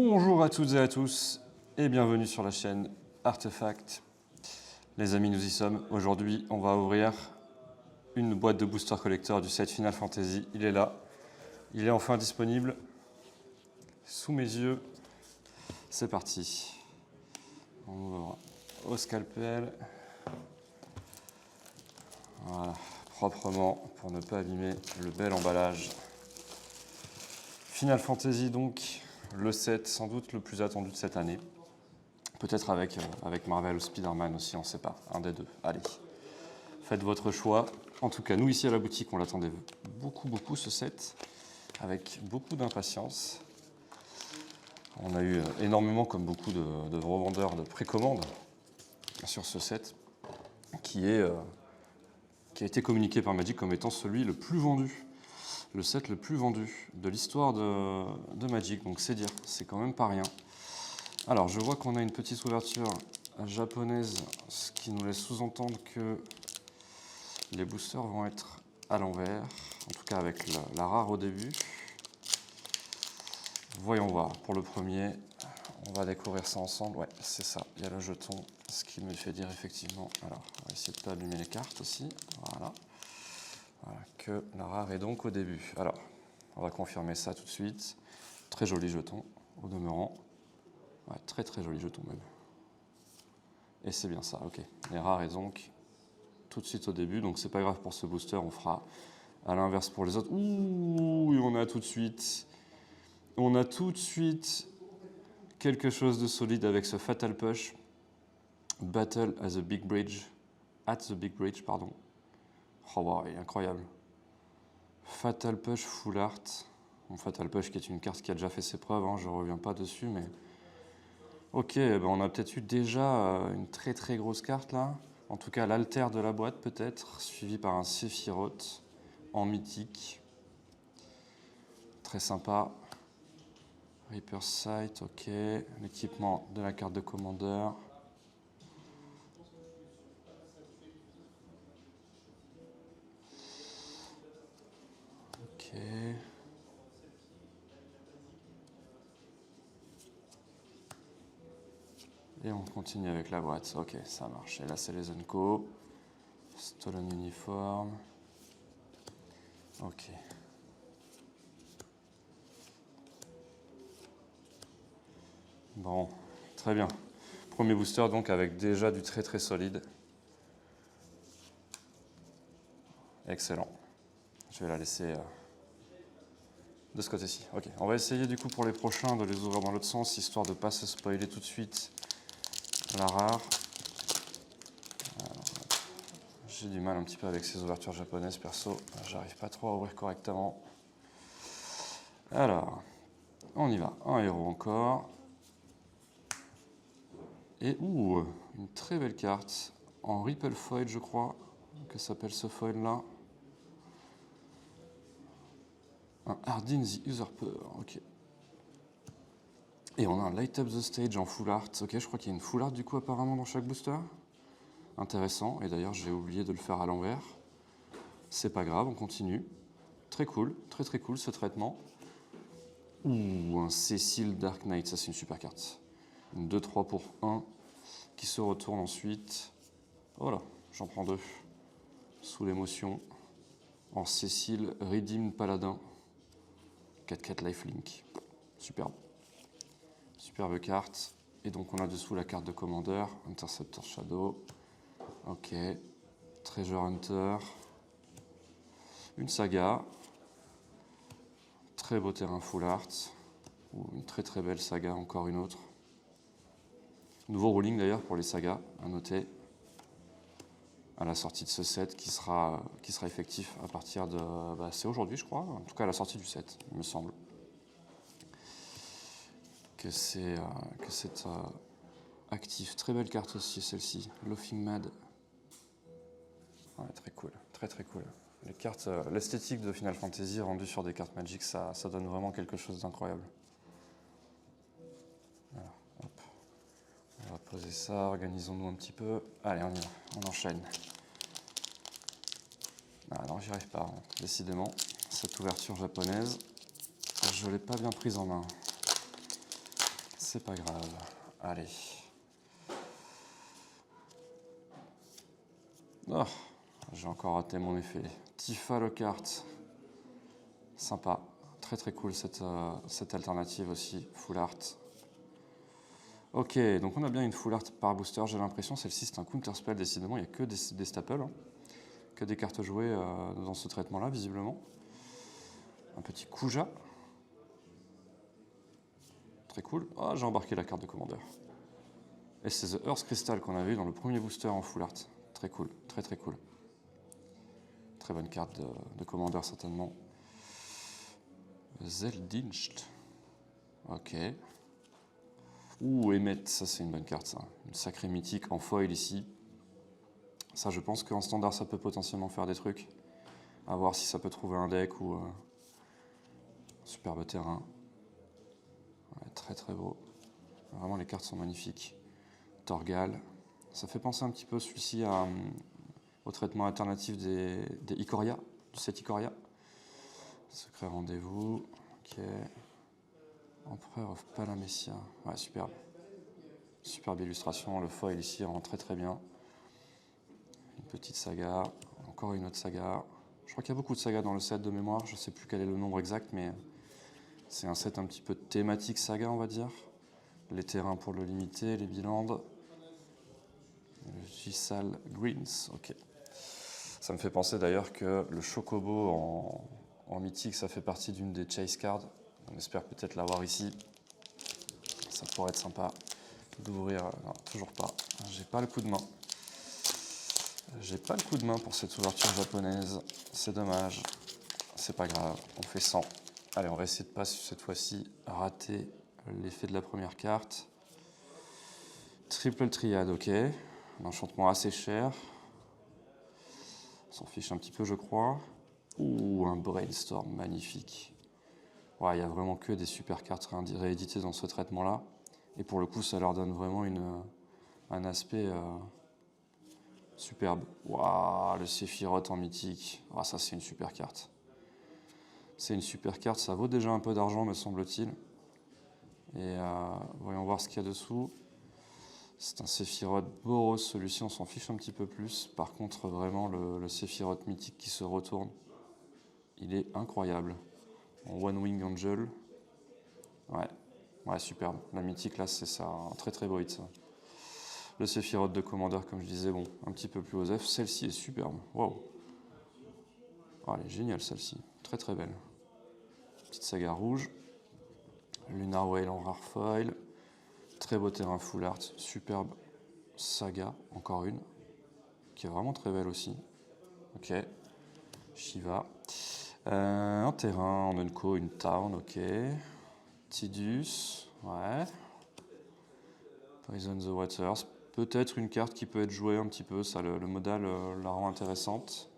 Bonjour à toutes et à tous et bienvenue sur la chaîne Artefact. Les amis, nous y sommes. Aujourd'hui, on va ouvrir une boîte de booster collector du set Final Fantasy. Il est là. Il est enfin disponible sous mes yeux. C'est parti. On ouvre au scalpel. Voilà, proprement pour ne pas abîmer le bel emballage. Final Fantasy donc, le set sans doute le plus attendu de cette année. Peut-être avec Marvel ou Spider-Man aussi, on ne sait pas. Un des deux. Allez, faites votre choix. En tout cas, nous ici à la boutique, on l'attendait beaucoup ce set, avec beaucoup d'impatience. On a eu énormément, comme beaucoup de revendeurs, de précommandes sur ce set, qui a été communiqué par Magic comme étant celui le plus vendu. Le set le plus vendu de l'histoire de Magic, donc c'est dire, c'est quand même pas rien. Alors je vois qu'on a une petite ouverture japonaise, ce qui nous laisse sous-entendre que les boosters vont être à l'envers, en tout cas avec la rare au début. Voyons voir, pour le premier, on va découvrir ça ensemble. Ouais, c'est ça, il y a le jeton, ce qui me fait dire effectivement, alors on va essayer de ne pas allumer les cartes aussi, voilà, que la rare est donc au début. Alors, on va confirmer ça tout de suite. Très joli jeton, au demeurant. Ouais, très joli jeton même. Et c'est bien ça, ok. Les rares est donc tout de suite au début, donc c'est pas grave pour ce booster, on fera à l'inverse pour les autres. Ouh, on a tout de suite quelque chose de solide avec ce Fatal Push. Battle at the Big Bridge, pardon. Oh wow, il est incroyable. Fatal Push Full Art. Bon, Fatal Push qui est une carte qui a déjà fait ses preuves, hein, je ne reviens pas dessus, mais... Ok, ben on a peut-être eu déjà une très grosse carte là. En tout cas, l'alter de la boîte peut-être, suivi par un Sephiroth en mythique. Très sympa. Reaper's Sight, ok. L'équipement de la carte de commandeur. Ok. Et on continue avec la boîte. Ok, ça marche. Et là, c'est les Zenko. Stolen Uniform. Ok. Bon, très bien. Premier booster donc avec déjà du très solide. Excellent. Je vais la laisser de ce côté-ci. Ok, on va essayer du coup pour les prochains de les ouvrir dans l'autre sens, histoire de ne pas se spoiler tout de suite la rare. J'ai du mal un petit peu avec ces ouvertures japonaises, perso. J'arrive pas trop à ouvrir correctement. Alors, on y va. Un héros encore. Et une très belle carte en Ripple Foil, je crois, que s'appelle ce foil là. Un Hardin the Usurper, ok. Et on a un Light Up the Stage en full art. Ok, je crois qu'il y a une full art du coup apparemment dans chaque booster. Intéressant, et d'ailleurs j'ai oublié de le faire à l'envers. C'est pas grave, on continue. Très cool, très cool ce traitement. Un Cécile Dark Knight, ça c'est une super carte. Une 2-3 pour 1 qui se retourne ensuite. Voilà, j'en prends deux. Sous l'émotion. En Cécile Redeemed Paladin. 4-4 lifelink. Superbe. Superbe carte. Et donc on a dessous la carte de commandeur. Interceptor Shadow. Ok. Treasure Hunter. Une saga. Très beau terrain full art. Une très belle saga, encore une autre. Nouveau ruling d'ailleurs pour les sagas, à noter. À la sortie de ce set qui sera effectif à partir de... c'est aujourd'hui je crois, en tout cas à la sortie du set, il me semble. Que c'est actif. Très belle carte aussi celle-ci, Laughing Mad. Ouais, très cool, très cool. Les cartes, l'esthétique de Final Fantasy rendue sur des cartes Magic, ça donne vraiment quelque chose d'incroyable. Alors, hop. On va poser ça, organisons-nous un petit peu. Allez, on y va, on enchaîne. Ah non, j'y arrive pas, hein. Décidément, cette ouverture japonaise, je ne l'ai pas bien prise en main. C'est pas grave. Allez. Oh, j'ai encore raté mon effet. Tifa Lockhart. Sympa. Très très cool cette alternative aussi. Full art. Ok, donc on a bien une full art par booster. J'ai l'impression celle-ci c'est un counter spell. Décidément, il n'y a que des staples. Hein. Que des cartes jouées dans ce traitement-là, visiblement. Un petit Kuja. Très cool. Ah, j'ai embarqué la carte de commandeur. Et c'est The Earth Crystal qu'on avait eu dans le premier booster en full art. Très cool, très très cool. Très bonne carte de commandeur certainement. Zeldincht. Ok. Ouh, Emmet, ça c'est une bonne carte ça. Une sacrée mythique en foil ici. Ça je pense qu'en standard ça peut potentiellement faire des trucs. À voir si ça peut trouver un deck ou superbe terrain. Ouais, très très beau. Vraiment les cartes sont magnifiques. Torgal. Ça fait penser un petit peu celui-ci au traitement alternatif des Ikoria, du set Ikoria. Secret rendez-vous. Ok. Empereur of Palamessia. Ouais, superbe. Superbe illustration. Le foil ici rend très très bien. Une petite saga. Encore une autre saga. Je crois qu'il y a beaucoup de sagas dans le set de mémoire. Je ne sais plus quel est le nombre exact, mais c'est un set un petit peu thématique saga, on va dire. Les terrains pour le limiter, les bilans. Le Gisal Greens. Ok. Ça me fait penser d'ailleurs que le Chocobo en mythique, ça fait partie d'une des chase cards. On espère peut-être l'avoir ici. Ça pourrait être sympa d'ouvrir. Non, toujours pas. J'ai pas le coup de main. J'ai pas le coup de main pour cette ouverture japonaise. C'est dommage. C'est pas grave. On fait 100. Allez, on va essayer de pas cette fois-ci rater l'effet de la première carte. Triple Triade, ok. Un enchantement assez cher. On s'en fiche un petit peu, je crois. Ouh, un Brainstorm magnifique. Ouais, il n'y a vraiment que des super cartes rééditées dans ce traitement-là. Et pour le coup, ça leur donne vraiment un aspect superbe. Waouh, le Sephiroth en mythique. Ah, ça, c'est une super carte. C'est une super carte. Ça vaut déjà un peu d'argent, me semble-t-il. Et voyons voir ce qu'il y a dessous. C'est un Sephiroth Boros. Celui-ci, on s'en fiche un petit peu plus. Par contre, vraiment, le Sephiroth mythique qui se retourne, il est incroyable. En One Wing Angel. Ouais, superbe. La mythique, là, c'est ça. Un très très beau hit, ça. Le Sephiroth de commandeur, comme je disais, bon, un petit peu plus osef. Celle-ci est superbe. Waouh. Oh, elle est géniale, celle-ci. Très très belle. Petite saga rouge. Lunar Whale en rare foil. Très beau terrain full art. Superbe saga, encore une. Qui est vraiment très belle aussi. Ok. Shiva. Un terrain en Unco, une town, ok. Tidus, ouais. Poison the Waters, peut-être une carte qui peut être jouée un petit peu, ça le modal la rend intéressante.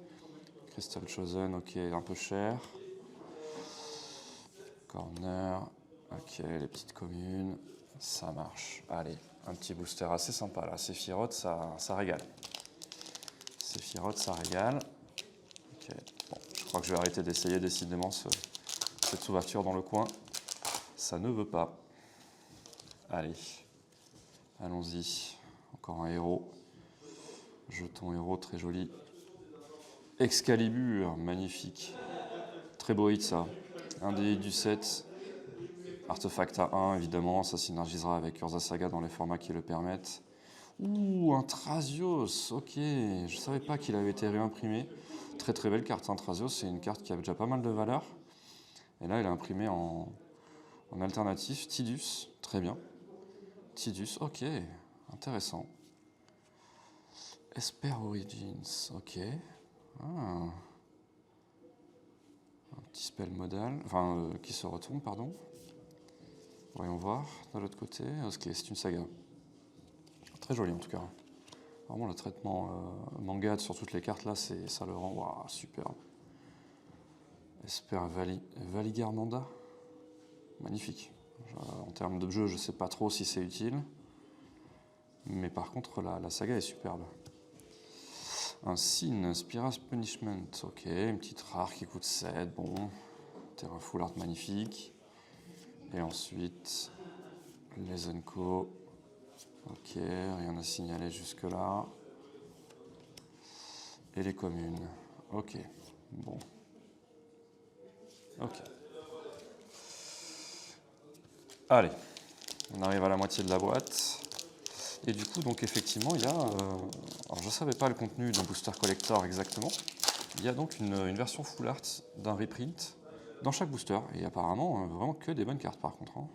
Crystal Chosen, ok, un peu cher. Corner, ok, les petites communes, ça marche. Allez, un petit booster assez sympa là. Sephiroth, ça régale. Sephiroth, ça régale. Ok, bon, je crois que je vais arrêter d'essayer décidément cette ouverture dans le coin. Ça ne veut pas. Allez, allons-y. Encore un héros. Jeton héros, très joli. Excalibur, magnifique. Très beau hit ça. Un des hits du set. Artefact à 1, évidemment. Ça synergisera avec Urza Saga dans les formats qui le permettent. Ouh, un Thrasios. Ok, je savais pas qu'il avait été réimprimé. Très très belle carte. Un Thrasios, c'est une carte qui avait déjà pas mal de valeur. Et là, il est imprimé en alternatif. Tidus, très bien. Tidus, ok, intéressant. Esper Origins, ok. Ah. Un petit spell modal, enfin qui se retourne, pardon. Voyons voir, de l'autre côté. Ok, c'est une saga. Très jolie en tout cas. Vraiment le traitement manga sur toutes les cartes là, ça le rend wow, superbe. Esper Valigarmanda, magnifique. En termes de jeu, je sais pas trop si c'est utile. Mais par contre, la saga est superbe. Un Sin, Spira's Punishment, ok, une petite rare qui coûte 7, bon, terrain full art magnifique. Et ensuite, Les Unco. Ok, rien à signaler jusque-là. Et les communes. Ok, bon. Ok. Allez, on arrive à la moitié de la boîte. Et du coup, donc effectivement, il y a... alors, je ne savais pas le contenu d'un booster collector exactement. Il y a donc une version full art d'un reprint dans chaque booster. Et apparemment, vraiment que des bonnes cartes par contre. Hein.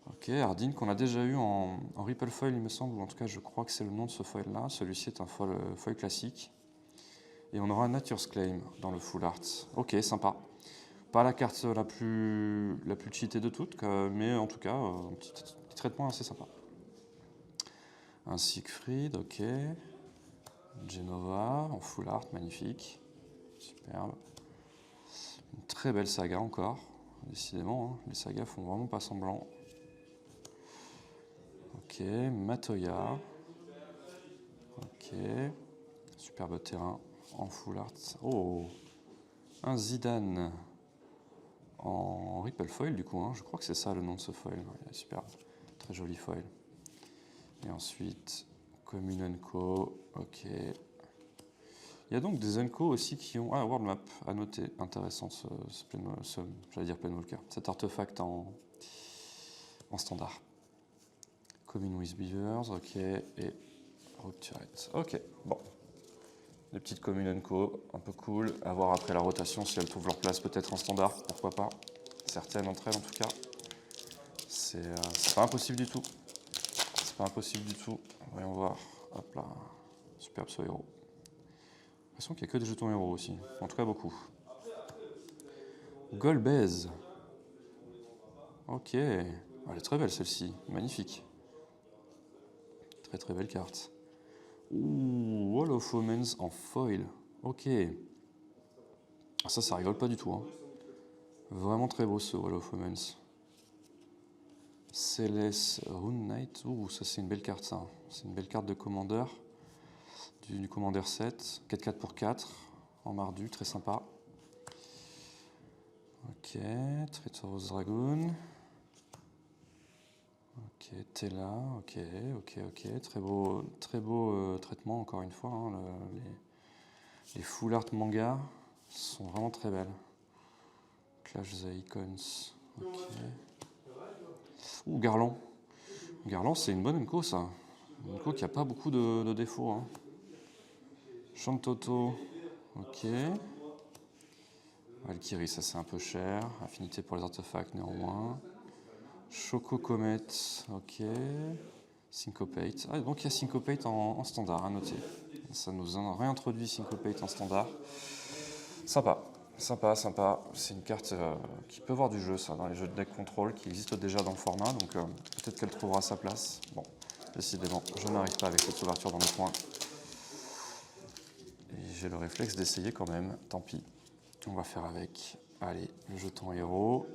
Ok, Ardeen qu'on a déjà eu en Ripple Foil, il me semble, ou en tout cas, je crois que c'est le nom de ce foil-là. Celui-ci est un foil classique. Et on aura Nature's Claim dans le full art. Ok, sympa. Pas la carte la plus cheatée de toutes, mais en tout cas, un petit traitement assez sympa. Un Siegfried, ok. Genova en full art, magnifique. Superbe. Une très belle saga encore. Décidément, hein, les sagas font vraiment pas semblant. Ok, Matoya. Ok. Superbe terrain en full art. Oh, un Zidane en Ripple Foil du coup. Hein. Je crois que c'est ça le nom de ce foil. Ouais, superbe. Très joli foil. Et ensuite, Commune Unco. Ok. Il y a donc des Unco aussi qui ont... Ah, World Map, à noter. Intéressant j'allais dire Planewalker. Cet artefact en standard. Commune with Beavers, ok. Et Rupturette. Ok, bon. Des petites communes Unco, un peu cool. À voir après la rotation si elles trouvent leur place peut-être en standard, pourquoi pas. Certaines d'entre elles en tout cas. C'est pas impossible du tout. C'est pas impossible du tout. Voyons voir. Hop là. Superbe ce héros. J'ai l'impression qu'il n'y a que des jetons héros aussi. En tout cas beaucoup. Golbez. Ok. Elle est très belle celle-ci. Magnifique. Très très belle carte. Ouh, Wall of Omens en foil. Ok. Ça rigole pas du tout. Hein. Vraiment très beau ce Wall of Omens. Céleste Rune Knight. Ouh, ça c'est une belle carte ça. C'est une belle carte de commandeur. Du Commander 7. 4-4 pour 4. En mardu, très sympa. Ok. Traitorous Dragoon. Ok, Tela. Ok. Très beau traitement encore une fois. Hein, les full art manga sont vraiment très belles. Clash the Icons. Ok. Ouh, Garland. Garland, c'est une bonne Unco, ça. Une Unco qui n'a pas beaucoup de défauts. Hein. Shantoto. Ok. Valkyrie, ça c'est un peu cher. Affinité pour les artefacts, néanmoins. Choco Comet. Ok. Syncopate. Ah, donc il y a Syncopate en standard, à noter. Ça nous a réintroduit Syncopate en standard. Sympa. Sympa. C'est une carte qui peut voir du jeu, ça, dans les jeux de deck control, qui existent déjà dans le format, donc peut-être qu'elle trouvera sa place. Bon, décidément, je n'arrive pas avec cette ouverture dans le coin. Et j'ai le réflexe d'essayer quand même, tant pis. On va faire avec, allez, le jeton héros.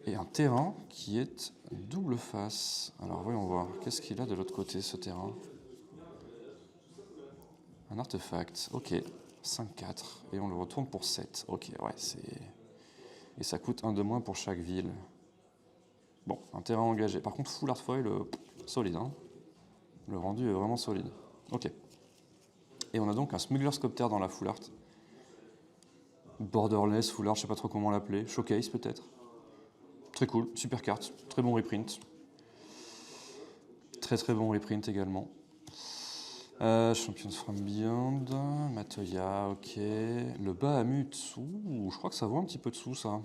Et un terrain qui est double face. Alors voyons voir, qu'est-ce qu'il a de l'autre côté, ce terrain? Un artefact, ok. 5-4, et on le retourne pour 7. Ok, ouais, c'est... Et ça coûte 1 de moins pour chaque ville. Bon, un terrain engagé. Par contre, full art foil, solide. Hein. Le rendu est vraiment solide. Ok. Et on a donc un Smuggler's Copter dans la full art. Borderless, full art, je sais pas trop comment l'appeler. Showcase peut-être. Très cool, super carte. Très bon reprint. Très bon reprint également. Champions from Beyond, Matoya, ok. Le Bahamut, ouh, je crois que ça vaut un petit peu de sous ça.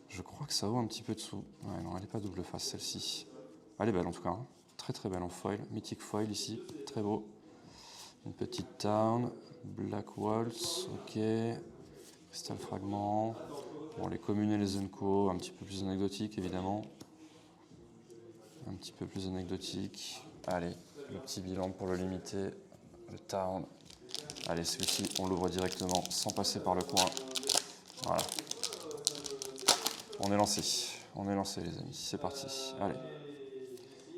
Je crois que ça vaut un petit peu de sous. Ouais, non, elle n'est pas double face celle-ci. Elle est belle en tout cas. Hein. Très belle en foil. Mythic foil ici, très beau. Une petite town. Black Waltz, ok. Crystal Fragment. Bon, les communes et les Unco, un petit peu plus anecdotique évidemment. Un petit peu plus anecdotique. Allez, le petit bilan pour le limiter. Le town. Allez, celui-ci, on l'ouvre directement sans passer par le coin. Voilà. On est lancé les amis, c'est parti. Allez.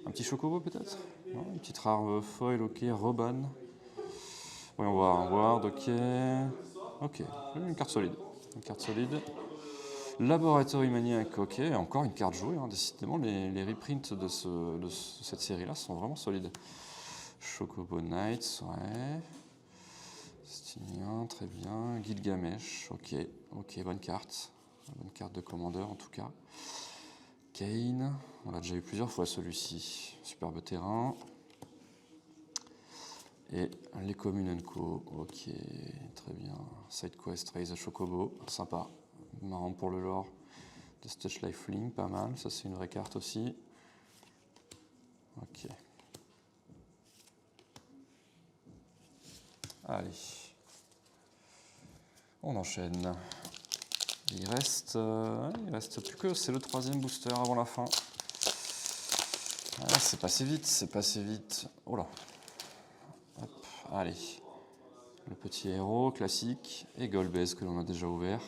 Un petit chocobo peut-être? Une petite rare foil, ok. Roban. Voyons voir, un ward, ok. Ok, une carte solide. Laboratory Maniac, ok, encore une carte jouée, hein. Décidément les reprints de cette série-là sont vraiment solides. Chocobo Knights, ouais. Stymien, très bien. Gilgamesh, ok, ok, bonne carte. Bonne carte de commandeur en tout cas. Kane, on l'a déjà eu plusieurs fois celui-ci. Superbe terrain. Et les communes Co, ok, très bien. SideQuest, Raise a Chocobo, sympa. Marrant pour le lore. The Stage Life Link, pas mal. Ça, c'est une vraie carte aussi. Ok. Allez. On enchaîne. Il reste plus que... C'est le 3e booster avant la fin. Ah, c'est passé vite, c'est passé vite. Oh là. Hop, allez. Le petit héros classique et Golbez que l'on a déjà ouvert.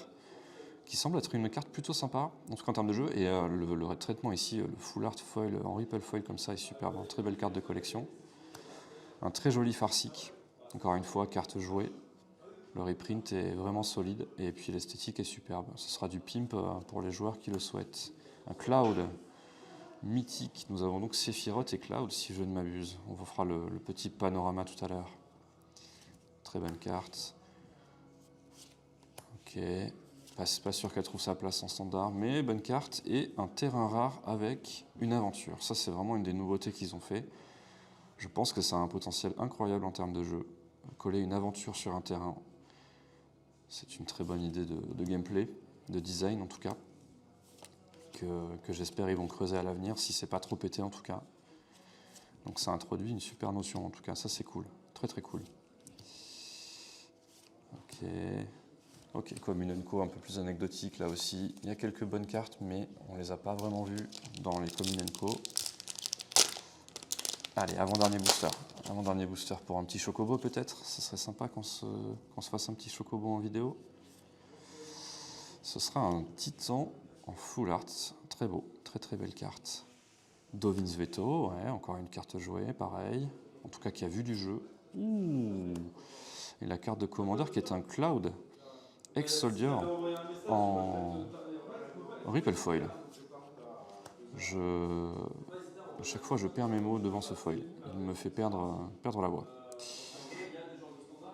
Qui semble être une carte plutôt sympa, en tout cas en termes de jeu. Et le traitement ici, le full art foil en ripple foil comme ça est superbe. Une très belle carte de collection. Un très joli farcique. Encore une fois, carte jouée. Le reprint est vraiment solide et puis l'esthétique est superbe. Ce sera du pimp pour les joueurs qui le souhaitent. Un Cloud mythique. Nous avons donc Sephiroth et Cloud si je ne m'abuse. On vous fera le petit panorama tout à l'heure. Très bonne carte. Ok. Pas sûr qu'elle trouve sa place en standard, mais bonne carte. Et un terrain rare avec une aventure. Ça, c'est vraiment une des nouveautés qu'ils ont fait. Je pense que ça a un potentiel incroyable en termes de jeu. Coller une aventure sur un terrain, c'est une très bonne idée de gameplay, de design en tout cas, que j'espère ils vont creuser à l'avenir, si c'est pas trop pété en tout cas. Donc ça introduit une super notion en tout cas, ça c'est cool, très très cool. Ok. Ok, comme une Unco un peu plus anecdotique là aussi. Il y a quelques bonnes cartes, mais on les a pas vraiment vues dans les communes Unco. Allez, avant-dernier booster. Avant-dernier booster pour un petit chocobo peut-être. Ce serait sympa qu'on se fasse un petit chocobo en vidéo. Ce sera un titan en full art. Très beau, très très belle carte. Dovin's Veto, ouais, encore une carte jouée, pareil. En tout cas qui a vu du jeu. Ouh. Et la carte de commandeur qui est un Cloud. Ex-Soldier en Ripple Foil. À chaque fois, je perds mes mots devant ce foil. Il me fait perdre la voix.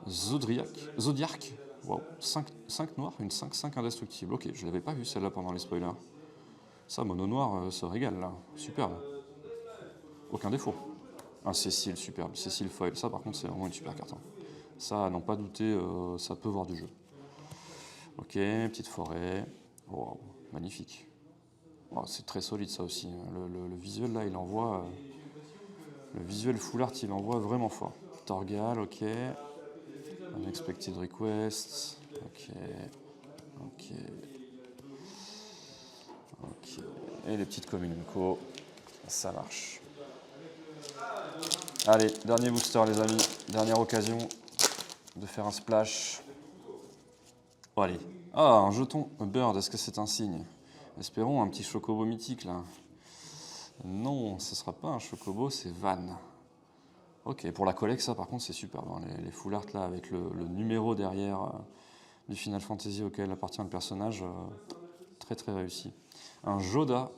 Zodiac. Wow. 5 noirs, une 5-5 indestructible. Ok, je ne l'avais pas vu celle-là pendant les spoilers. Ça, mono noir se régale là. Superbe. Aucun défaut. Un Cécile, superbe. Cécile foil. Ça, par contre, c'est vraiment une super carte. Hein. Ça, à n'en pas douter, ça peut voir du jeu. Ok, petite forêt. Wow, magnifique. Oh, c'est très solide ça aussi. Le visuel là, il envoie. Le visuel full art, il envoie vraiment fort. Torgal, ok. Unexpected request. Ok. Ok. Ok. Et les petites communes co. Ça marche. Allez, dernier booster les amis. Dernière occasion de faire un splash. Oh, allez. Ah, un jeton. Un bird, est-ce que c'est un signe? Espérons un petit chocobo mythique là. Non, ce sera pas un chocobo, c'est Van. Ok, pour la collecte, ça par contre c'est super. Hein. Les full art là avec le numéro derrière du Final Fantasy auquel appartient le personnage, très très réussi. Un Joda,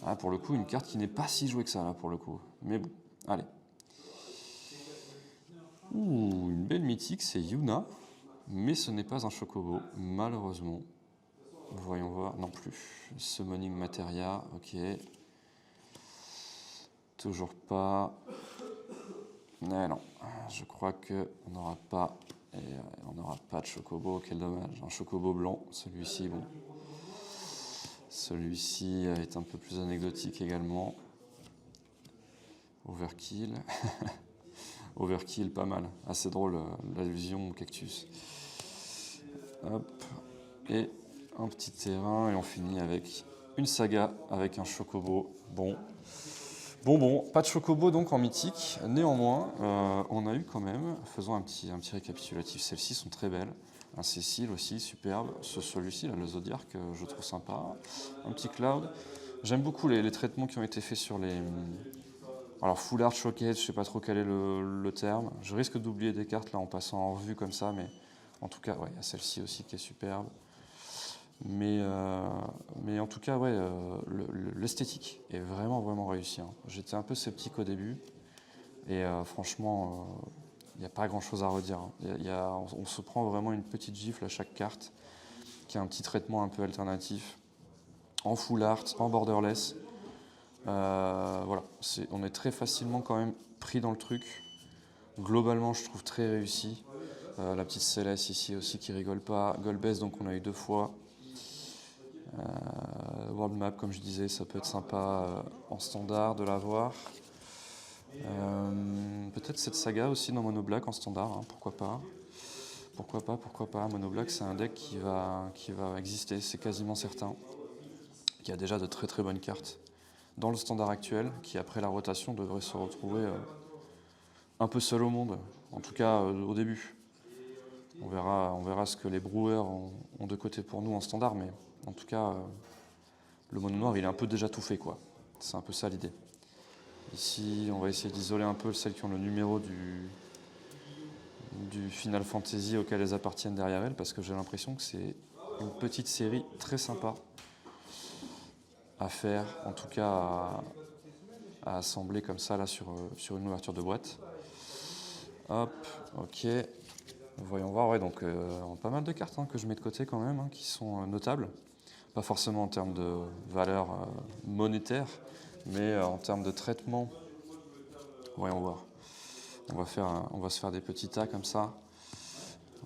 ah, pour le coup une carte qui n'est pas si jouée que ça là pour le coup. Mais bon, allez. Ouh, une belle mythique, c'est Yuna, mais ce n'est pas un chocobo, malheureusement. Voyons voir, non plus. Summoning Materia, ok. Toujours pas. Mais non, je crois qu'on n'aura pas. Et on n'aura pas de chocobo, quel dommage. Un chocobo blanc, celui-ci, bon. Celui-ci est un peu plus anecdotique également. Overkill. Overkill, pas mal. Assez drôle, l'allusion au cactus. Hop. Et un petit terrain, et on finit avec une saga, avec un chocobo. Bon, pas de chocobo donc en mythique. Néanmoins, on a eu quand même, faisons un petit récapitulatif, celles-ci sont très belles. Un Cécile aussi, superbe. Celui-ci, là, le Zodiac, je trouve sympa. Un petit Cloud. J'aime beaucoup les traitements qui ont été faits sur les... Alors, Full Art Showcase, je sais pas trop quel est le terme. Je risque d'oublier des cartes là en passant en revue comme ça, mais en tout cas, ouais, il y a celle-ci aussi qui est superbe. Mais en tout cas, ouais, l'esthétique est vraiment réussie, hein. J'étais un peu sceptique au début, et franchement, il n'y a pas grand-chose à redire, hein. On se prend vraiment une petite gifle à chaque carte, qui a un petit traitement un peu alternatif, en full art, en borderless. Voilà, on est très facilement quand même pris dans le truc. Globalement, je trouve très réussi. La petite Céleste ici aussi qui rigole pas. Golbez, donc on a eu 2 fois. World Map, comme je disais, ça peut être sympa en standard de l'avoir. Peut-être cette saga aussi dans Mono Black en standard, hein, pourquoi pas. Pourquoi pas. Mono Black, c'est un deck qui va exister, c'est quasiment certain. Qui a déjà de très bonnes cartes dans le standard actuel, qui après la rotation devrait se retrouver un peu seul au monde, en tout cas au début. On verra ce que les Brewers ont de côté pour nous en standard, mais en tout cas, le mono noir, il est un peu déjà tout fait, quoi. C'est un peu ça l'idée. Ici, on va essayer d'isoler un peu celles qui ont le numéro du Final Fantasy auquel elles appartiennent derrière elles, parce que j'ai l'impression que c'est une petite série très sympa à faire, en tout cas à assembler comme ça là sur une ouverture de boîte. Hop, ok. Voyons voir, ouais, donc pas mal de cartes que je mets de côté quand même, qui sont notables. Pas forcément en termes de valeur monétaire, mais en termes de traitement. Voyons voir. On va se faire des petits tas comme ça.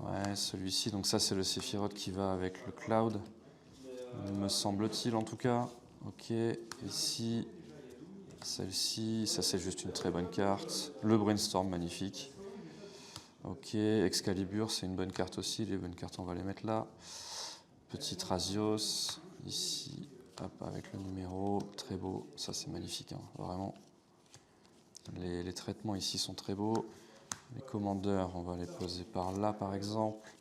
Ouais, celui-ci, donc ça c'est le Sephiroth qui va avec le Cloud, me semble-t-il en tout cas. Ok, ici, celle-ci, ça c'est juste une très bonne carte. Le Brainstorm, magnifique. Ok, Excalibur, c'est une bonne carte aussi. Les bonnes cartes, on va les mettre là. Petit Razios, ici, hop, avec le numéro, très beau. Ça c'est magnifique, hein, vraiment. Les traitements ici sont très beaux. Les commandeurs, on va les poser par là par exemple.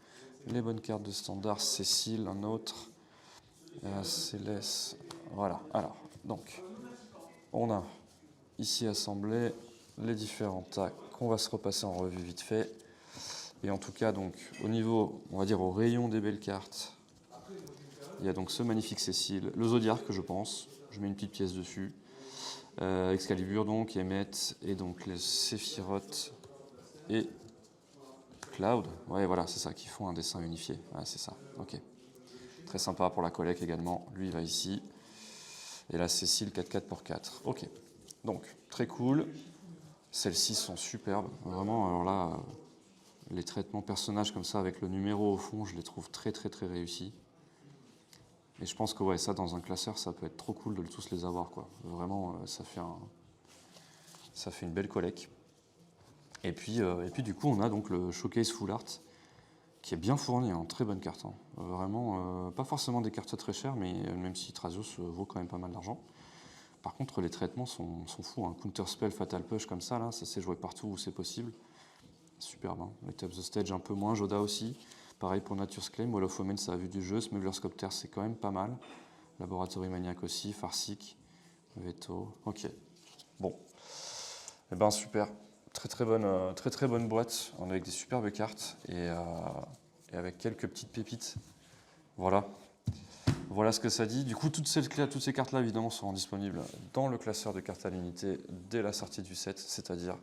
Les bonnes cartes de standard, Cécile, un autre. Céleste, voilà. Alors, donc, on a ici assemblé les différents tas qu'on va se repasser en revue vite fait. Et en tout cas, donc, au niveau, on va dire au rayon des belles cartes, il y a donc ce magnifique Cécile, le Zodiac, je pense. Je mets une petite pièce dessus. Excalibur, donc, Emmet, et donc les Sephiroth et Cloud. Ouais, voilà, c'est ça, qui font un dessin unifié. Ouais, c'est ça, ok. Très sympa pour la collecte également. Lui, il va ici. Et là, Cécile, 4-4 pour 4. Ok. Donc, très cool. Celles-ci sont superbes. Vraiment, alors là, les traitements personnages comme ça, avec le numéro au fond, je les trouve très réussis. Et je pense que ouais, ça, dans un classeur, ça peut être trop cool de tous les avoir, quoi. Vraiment, ça fait une belle collecte. Et puis, du coup, on a donc le Showcase Full Art, qui est bien fourni, hein, très bonne carte. Hein. Vraiment, pas forcément des cartes très chères, mais même si Trazios vaut quand même pas mal d'argent. Par contre, les traitements sont fous. Hein. Counter Spell, Fatal Push comme ça, là, ça s'est joué partout où c'est possible. Superbe. Hein. Light Up the Stage un peu moins, Joda aussi. Pareil pour Nature's Claim, Wall of Omen, ça a vu du jeu. Smuggler's Copter, c'est quand même pas mal. Laboratory Maniac aussi, Farsic, Veto. Ok. Bon. Eh ben super. Très bonne boîte, avec des superbes cartes et avec quelques petites pépites. Voilà. Voilà ce que ça dit. Du coup, toutes ces cartes-là, évidemment, seront disponibles dans le classeur de cartes à l'unité dès la sortie du set, c'est-à-dire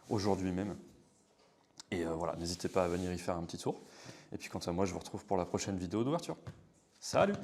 aujourd'hui même. Et voilà, n'hésitez pas à venir y faire un petit tour. Et puis quant à moi, je vous retrouve pour la prochaine vidéo d'ouverture. Salut!